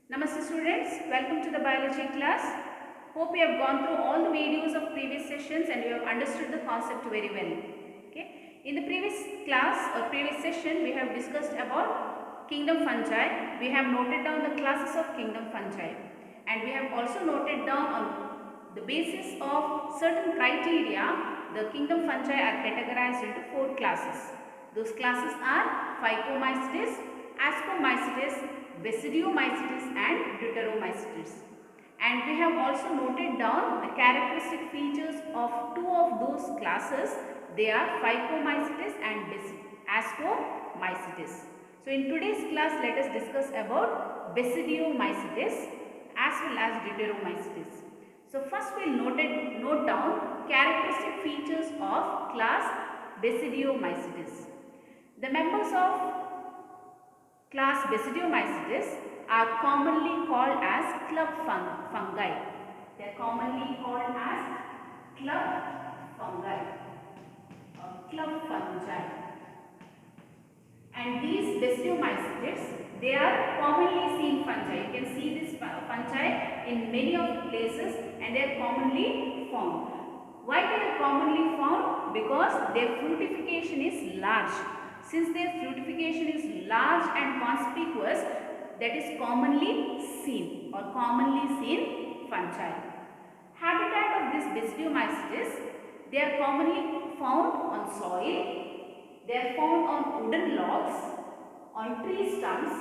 Namaste students, welcome to the biology class. Hope you have gone through all the videos of previous sessions and you have understood the concept very well. Okay. In the previous class or previous session, we have discussed about kingdom fungi. We have noted down the classes of kingdom fungi and we have also noted down on the basis of certain criteria, the kingdom fungi are categorized into 4 classes. Those classes are Phycomycetes, Ascomycetes, Basidiomycetes and Deuteromycetes. And we have also noted down the characteristic features of 2 of those classes. They are Phycomycetes and Ascomycetes. So in today's class, let us discuss about Basidiomycetes as well as Deuteromycetes. So first we will note down characteristic features of class Basidiomycetes. The members of class Basidiomycetes are commonly called as club fungi. They are commonly called as club fungi or club fungi. And these Basidiomycetes, they are commonly seen fungi. You can see this fungi in many of places and they are commonly found. Why they are commonly found? Because their fructification is large. Since their fructification is large and conspicuous, that is commonly seen or commonly seen fungi. Habitat of this Basidiomycetes, they are commonly found on soil, they are found on wooden logs, on tree stumps,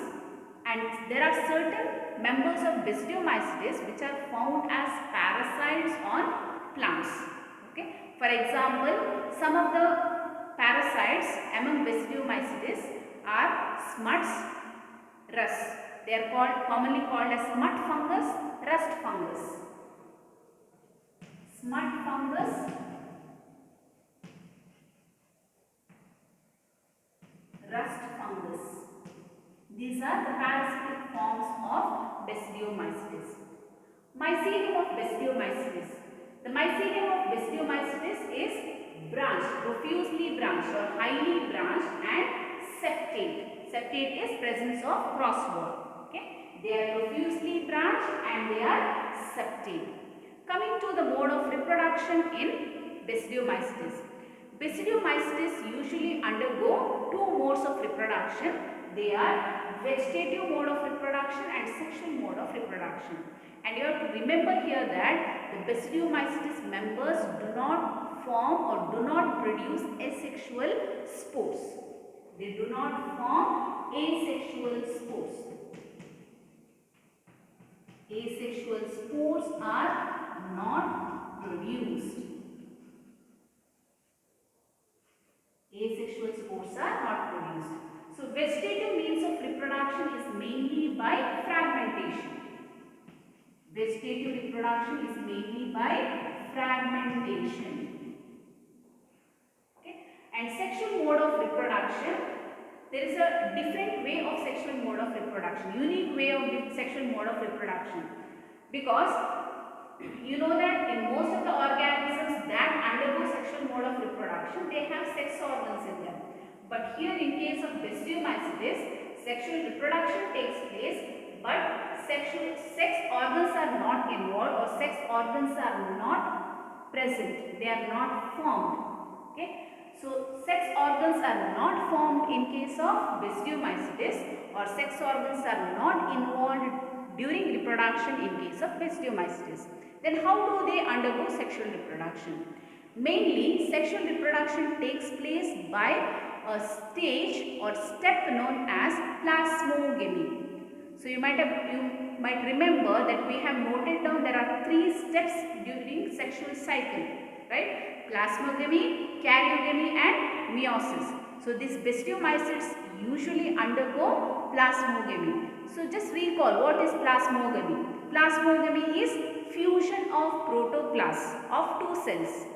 and there are certain members of Basidiomycetes which are found as parasites on plants. Okay. For example, some of the parasites among Basidiomycetes are smuts, rust. They are commonly called as smut fungus, rust fungus. Smut fungus, rust fungus. These are the parasitic forms of Basidiomycetes. Mycelium of Basidiomycetes. The mycelium of Basidiomycetes is branched, profusely branched or highly branched and septate. Septate is presence of crossword. Okay, they are profusely branched and they are septate. Coming to the mode of reproduction in Basidiomycetes. Basidiomycetes usually undergo 2 modes of reproduction. They are vegetative mode of reproduction and sexual mode of reproduction. And you have to remember here that the Basidiomycetes members do not form or do not produce asexual spores. They do not form asexual spores. Asexual spores are not produced. Asexual spores are not produced. So vegetative means of reproduction is mainly by fragmentation. Vegetative reproduction is mainly by fragmentation. Okay. And sexual mode of reproduction, there is a different way of sexual mode of reproduction, unique way of sexual mode of reproduction. Because you know that in most of the organisms that undergo sexual mode of reproduction, they have sex organs in them. But here in case of Basidiomycetes, sexual reproduction takes place, but sex organs are not involved or sex organs are not present. They are not formed. Okay. So sex organs are not formed in case of Basidiomycetes or sex organs are not involved during reproduction in case of Basidiomycetes. Then how do they undergo sexual reproduction? Mainly sexual reproduction takes place by a stage or step known as plasmogamy. So you might remember that we have noted down there are 3 steps during sexual cycle, right? Plasmogamy, karyogamy and meiosis. So these Basidiomycetes usually undergo plasmogamy. So just recall what is plasmogamy. Plasmogamy is fusion of protoplasm of 2 cells.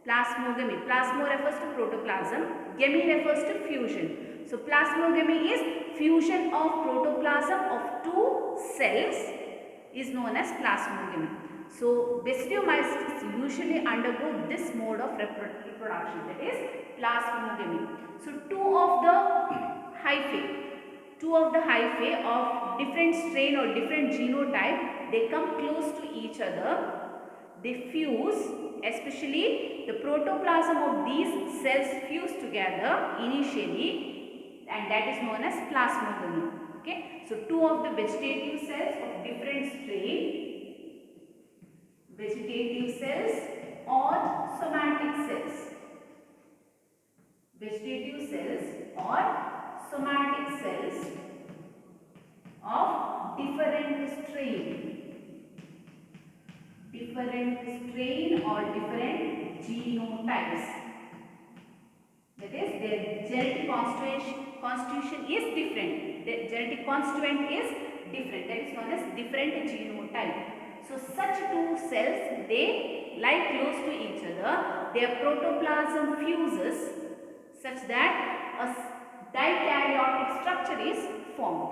Plasmogamy. Plasmo refers to protoplasm. Gamy refers to fusion. So plasmogamy is fusion of protoplasm of 2 cells is known as plasmogamy. So Basidiomycetes usually undergo this mode of reproduction, that is plasmogamy. So 2 of the hyphae two of the hyphae of different strain or different genotype, they come close to each other. They fuse, especially the protoplasm of these cells fuse together initially, and that is known as plasmogamy. Okay, so two of the vegetative cells of different strain, vegetative cells or somatic cells, vegetative cells or somatic cells of different strain or different genotypes. That is, their genetic constitution is different. The genetic constituent is different. That is known as different genotype. So such two cells, they lie close to each other. Their protoplasm fuses such that a dikaryotic structure is formed.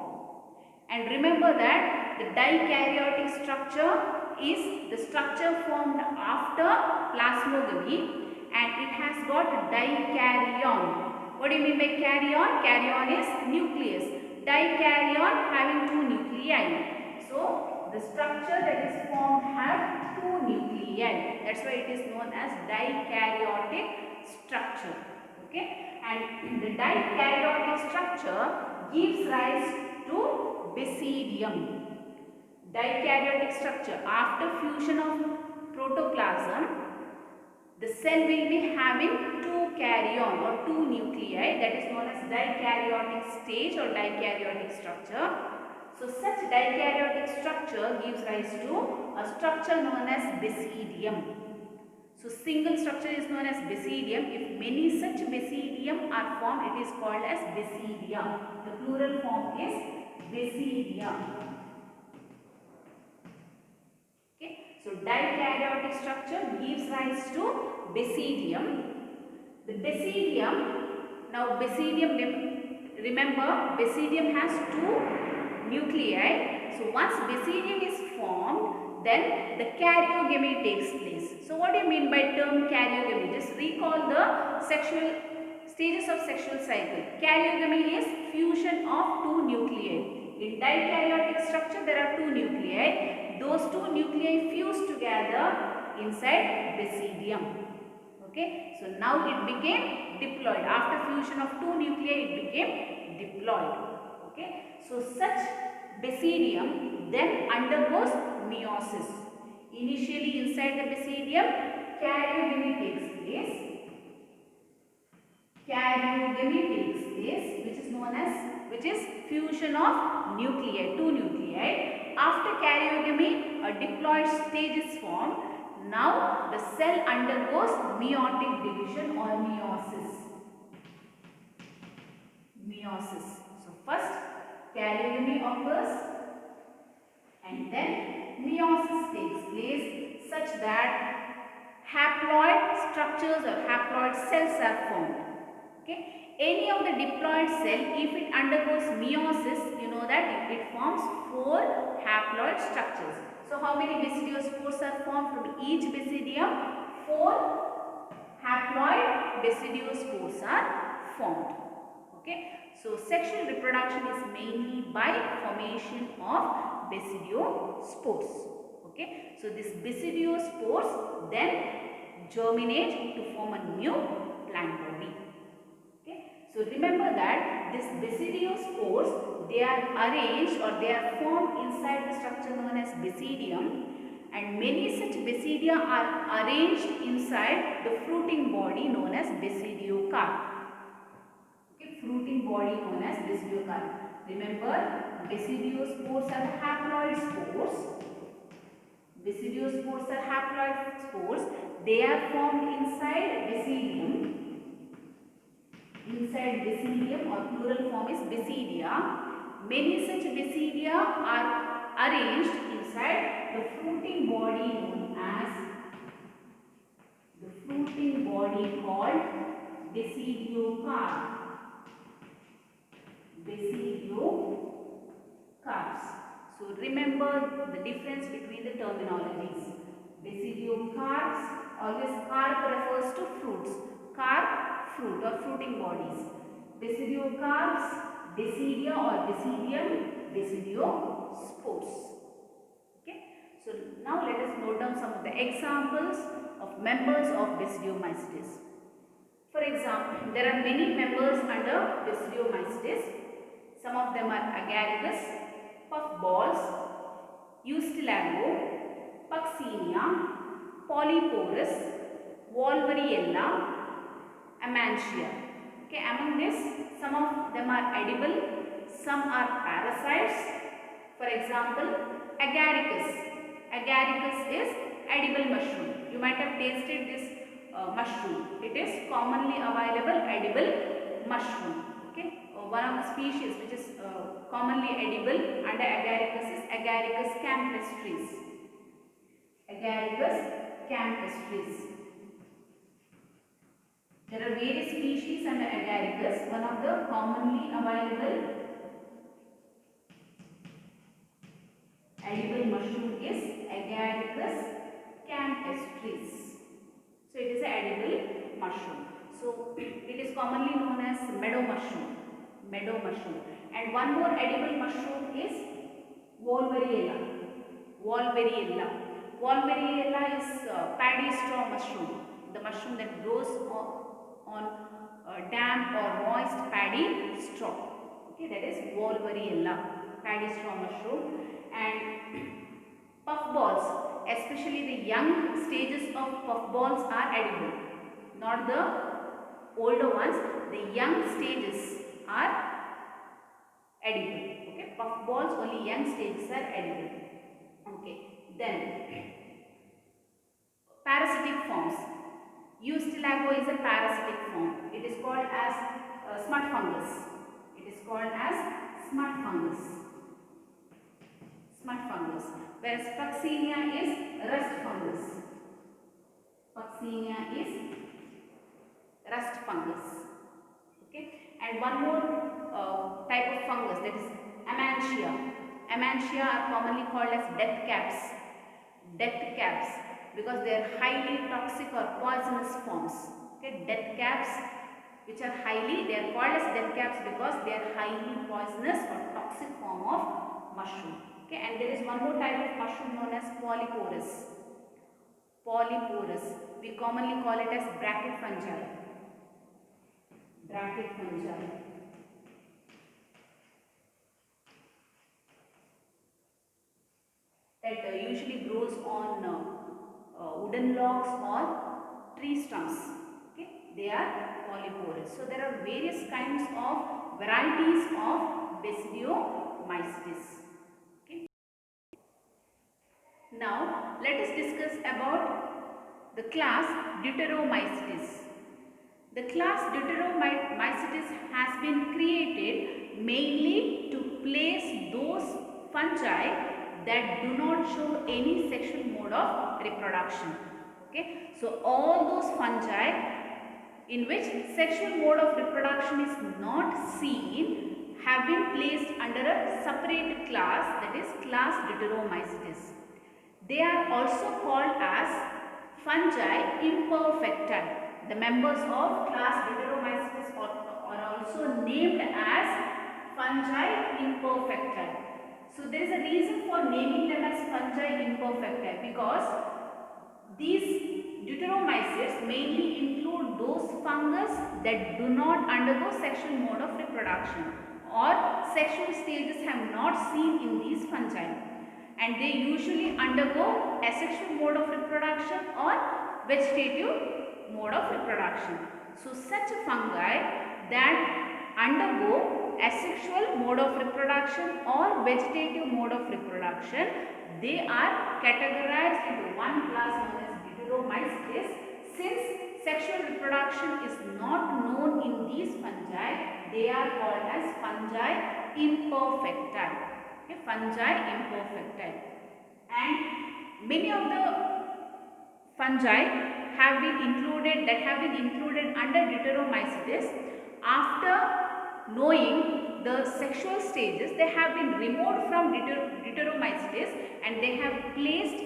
And remember that the dikaryotic structure is the structure formed after plasmogamy, and it has got dikaryon. What do you mean by karyon? Karyon is nucleus. Dikaryon having two nuclei. So the structure that is formed have two nuclei. That's why it is known as dikaryotic structure. Okay, and the dikaryotic structure gives rise to basidium. Dikaryotic structure, after fusion of protoplasm, the cell will be having two karyon or two nuclei, that is known as dikaryotic stage or dikaryotic structure. So such dikaryotic structure gives rise to a structure known as basidium. So single structure is known as basidium. If many such basidium are formed, it is called as basidia. The plural form is basidia. Okay. So dikaryotic structure gives rise to basidium. The basidium, now basidium, remember basidium has two nuclei. So once basidium is formed, then the karyogamy takes place. So what do you mean by term karyogamy? Just recall the sexual stages of sexual cycle. Karyogamy is fusion of two nuclei. In dikaryotic structure, there are two nuclei. Those two nuclei fuse together inside basidium. Okay, so now it became diploid. After fusion of two nuclei, it became diploid. Okay, so such basidium then undergoes meiosis. Initially inside the basidium, karyogamy takes place. Karyogamy takes place, which is fusion of nuclei, two nuclei. After karyogamy, a diploid stage is formed. Now the cell undergoes meiotic division or meiosis. Meiosis. So first karyogamy occurs and then meiosis takes place such that haploid structures or haploid cells are formed. Okay. Any of the diploid cell, if it undergoes meiosis, you know that it forms 4 haploid structures. So how many basidiospores are formed from each basidium? 4 haploid basidiospores are formed. Okay. So sexual reproduction is mainly by formation of basidiospores. Okay. So these basidiospores then germinate to form a new plant body. Okay. So remember that these basidiospores, they are arranged or they are formed inside the structure known as basidium, and many such basidia are arranged inside the fruiting body known as basidiocarp. Okay, fruiting body known as basidiocarp. Remember, basidiospores are haploid spores. Basidiospores are haploid spores. They are formed inside basidium. Inside basidium, or plural form is basidia. Many such basidia are arranged inside the fruiting body known as the fruiting body called basidiocarp. Basidiocarps. So remember the difference between the terminologies. Basidiocarps, always carp refers to fruits. Carp, fruit or fruiting bodies. Basidiocarps, Decidia or decidium, decidiospores. Okay. So now let us note down some of the examples of members of Basidiomycetes. For example, there are many members under Basidiomycetes. Some of them are agaricus, puffballs, eustylago, puccinia, polyporus, wolveriella, amantia. Okay, among this, some of them are edible, some are parasites. For example, agaricus. Agaricus is edible mushroom. You might have tasted this mushroom. It is commonly available edible mushroom. Okay, one of the species which is commonly edible under agaricus is Agaricus campestris. Agaricus campestris. There are various species under agaricus. One of the commonly available edible mushroom is Agaricus campestris. So it is an edible mushroom. So it is commonly known as meadow mushroom. Meadow mushroom. And one more edible mushroom is wolveriella. Wolveriella. Wolveriella is paddy straw mushroom. The mushroom that grows on damp or moist paddy straw. Okay, that is wolveriella, paddy straw mushroom. And puffballs, especially the young stages of puffballs are edible, not the older ones. The young stages are edible. Okay, puffballs, only young stages are edible. Okay, then parasitic forms. Eustylago is a parasitic form. It is called as smut fungus. It is called as smut fungus. Smut fungus. Whereas Puccinia is rust fungus. Puccinia is rust fungus. Okay. And one more type of fungus, that is Amantia. Amantia are commonly called as death caps. Death caps, because they are highly toxic or poisonous forms. Okay, death caps which are they are called as death caps because they are highly poisonous or toxic form of mushroom. Okay, and there is one more type of mushroom known as polyporus. Polyporus, we commonly call it as bracket fungi. Bracket fungi. That usually grows on wooden logs or tree stumps. Okay, they are polyporous. So there are various kinds of varieties of Basidiomycetes. Okay. Now let us discuss about the class Deuteromycetes. The class Deuteromycetes has been created mainly to place those fungi that do not show any sexual mode of reproduction. Okay, so all those fungi in which sexual mode of reproduction is not seen have been placed under a separate class, that is class Deuteromycetes. They are also called as fungi imperfecti. The members of class Deuteromycetes are also named as fungi imperfecti. So there is a reason for naming them as fungi imperfecti, because these Deuteromycetes mainly include those fungus that do not undergo sexual mode of reproduction, or sexual stages have not seen in these fungi, and they usually undergo asexual mode of reproduction or vegetative mode of reproduction. So such fungi that undergo asexual mode of reproduction or vegetative mode of reproduction, they are categorized into one class known as Deuteromycetes. Since sexual reproduction is not known in these fungi, they are called as fungi imperfecti. Okay, fungi imperfecti. And many of the fungi have been included under Deuteromycetes. After knowing the sexual stages, they have been removed from Deuteromycetes and they have placed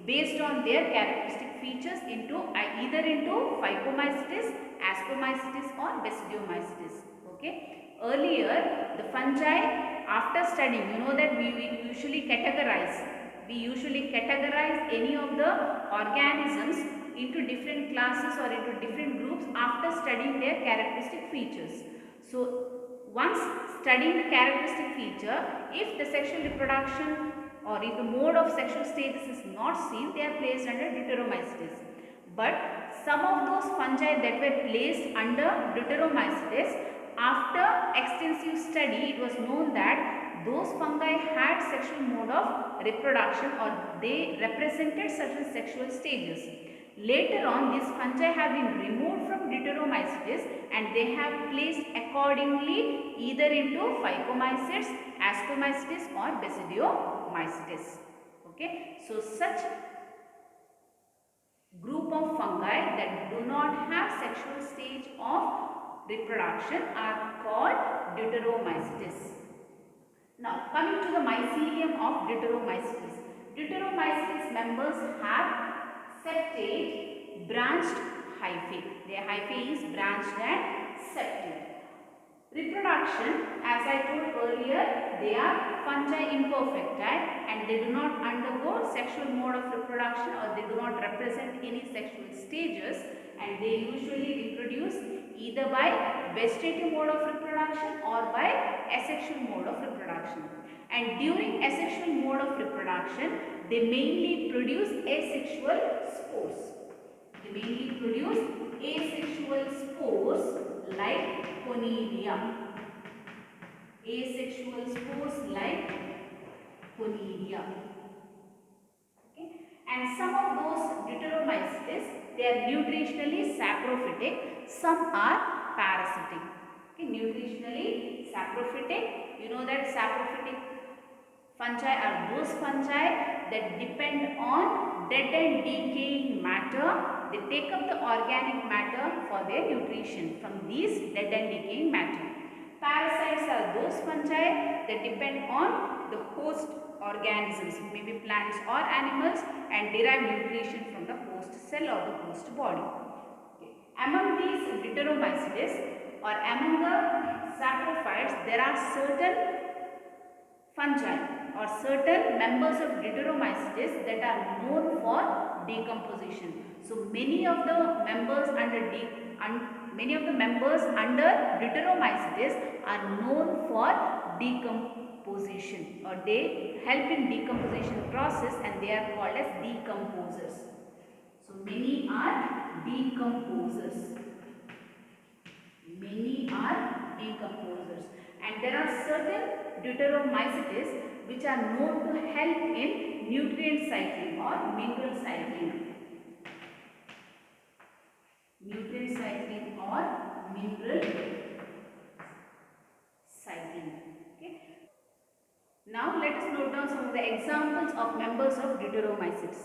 based on their characteristic features into either into Phycomycetes, Ascomycetes or Basidiomycetes. Okay, Earlier, the fungi, after studying, you know that we usually categorize. We usually categorize any of the organisms into different classes or into different groups after studying their characteristic features. So, once studying the characteristic feature, if the sexual reproduction or if the mode of sexual status is not seen, they are placed under Deuteromycetes. But some of those fungi that were placed under Deuteromycetes, after extensive study, it was known that those fungi had sexual mode of reproduction or they represented certain sexual stages. Later on, these fungi have been removed from Deuteromycetes and they have placed accordingly either into Phycomycetes, Ascomycetes or Basidiomycetes. Okay, so such group of fungi that do not have sexual stage of reproduction are called Deuteromycetes. Now coming to the mycelium of Deuteromycetes. Deuteromycetes members have septate branched hyphae. Their hyphae is branched and septate. Reproduction, as I told earlier, they are fungi imperfecti and they do not undergo sexual mode of reproduction or they do not represent any sexual stages and they usually reproduce either by vegetative mode of reproduction or by asexual mode of reproduction. And during asexual mode of reproduction, they mainly produce asexual spores. They mainly produce asexual spores like Conidia. Asexual spores like Conidia. Okay. And some of those Deuteromycetes, they are nutritionally saprophytic, some are parasitic. Okay. Nutritionally saprophytic, you know that saprophytic fungi are those fungi that depend on dead and decaying matter. They take up the organic matter for their nutrition from these dead and decaying matter. Parasites are those fungi that depend on the host organisms, maybe plants or animals, and derive nutrition from the host cell or the host body. Okay. Among these Deuteromycetes or among the saprophytes, there are certain fungi or certain members of Deuteromycetes that are known for decomposition. So many of the members under Deuteromycetes are known for decomposition or they help in decomposition process and they are called as decomposers. So many are decomposers. Many are decomposers. And there are certain Deuteromycetes which are known to help in nutrient cycling or mineral cycling. Nutrient cycling or mineral cycling. Okay. Now let us note down some of the examples of members of Deuteromycetes.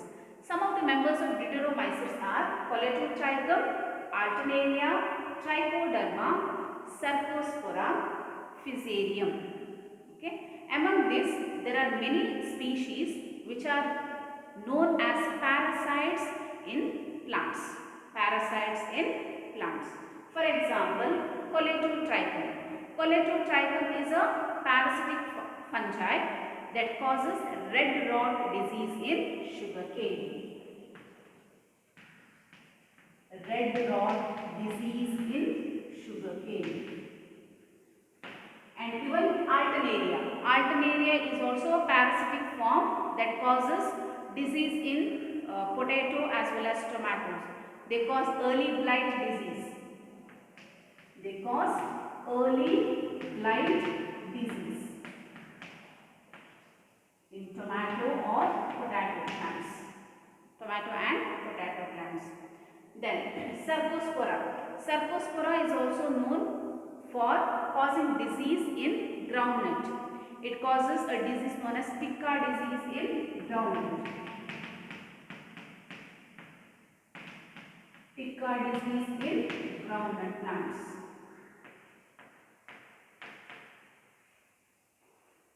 Some of the members of Deuteromycetes are Colletotrichum, Alternaria, Trichoderma, Sarcospora, Fusarium. Okay. Among these, there are many species which are known as parasites in plants. Parasites in plants. For example, Colletotrichum. Colletotrichum is a parasitic fungi that causes red rot disease in sugarcane. Red rot disease in sugarcane. And even Alternaria. Alternaria is also a parasitic form that causes disease in potato as well as tomatoes. They cause early blight disease. They cause early blight disease in tomato or potato plants. Tomato and potato plants. Then Sarcospora. Sarcospora is also known for causing disease in groundnut. It causes a disease known as Ticca disease in groundnut. Ticca disease in groundnut plants.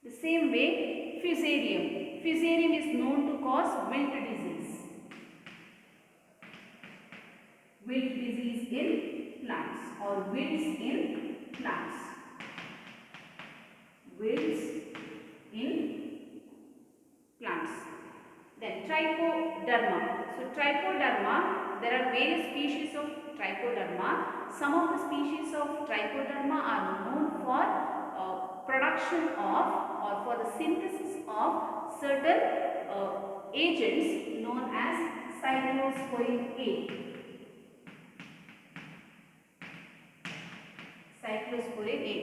The same way, Fusarium. Fusarium is known to cause wilt disease. Wilt disease in plants or wilts in plants. builds in plants. Then trichoderma. So trichoderma, there are various species of trichoderma. Some of the species of trichoderma are known for production of or for the synthesis of certain agents known as cyclosporin A. Cyclosporin A.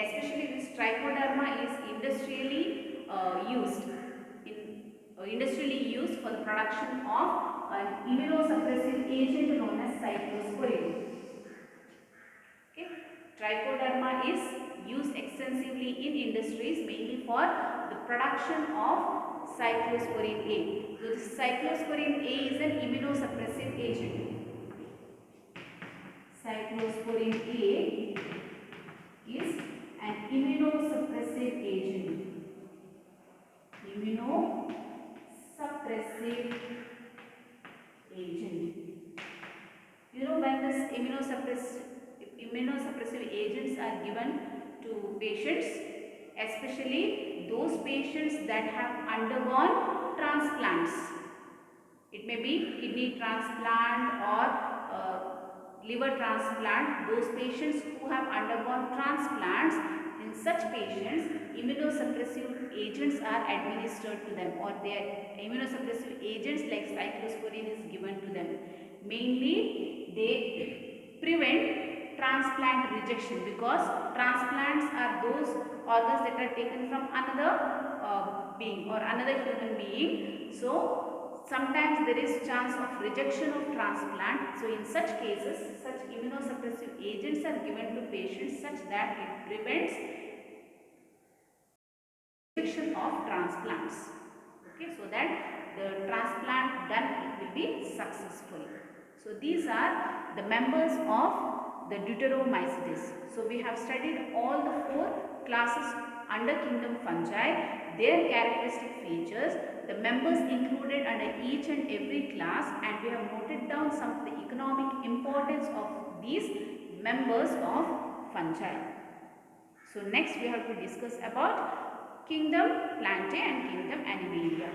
Especially this trichoderma is industrially used for the production of an immunosuppressive agent known as cyclosporin. Okay. Trichoderma is used extensively in industries mainly for the production of cyclosporin A. So this cyclosporin A is an immunosuppressive agent. Cyclosporin A is an immunosuppressive agent. Immunosuppressive agent. You know, when this immunosuppressive agents are given to patients, especially those patients that have undergone transplants. It may be kidney transplant or liver transplant. Those patients who have undergone transplants, in such patients, immunosuppressive agents are administered to them, or their immunosuppressive agents like cyclosporin is given to them. Mainly, they prevent transplant rejection, because transplants are those organs that are taken from another being or another human being. So sometimes there is chance of rejection of transplant. So in such cases, such immunosuppressive agents are given to patients such that it prevents rejection of transplants. Okay, so that the transplant done will be successful. So these are the members of the Deuteromycetes. So we have studied all the 4 classes under kingdom fungi, their characteristic features, the members included under each and every class, and we have noted down some of the economic importance of these members of fungi. So next we have to discuss about kingdom Plantae and kingdom Animalia.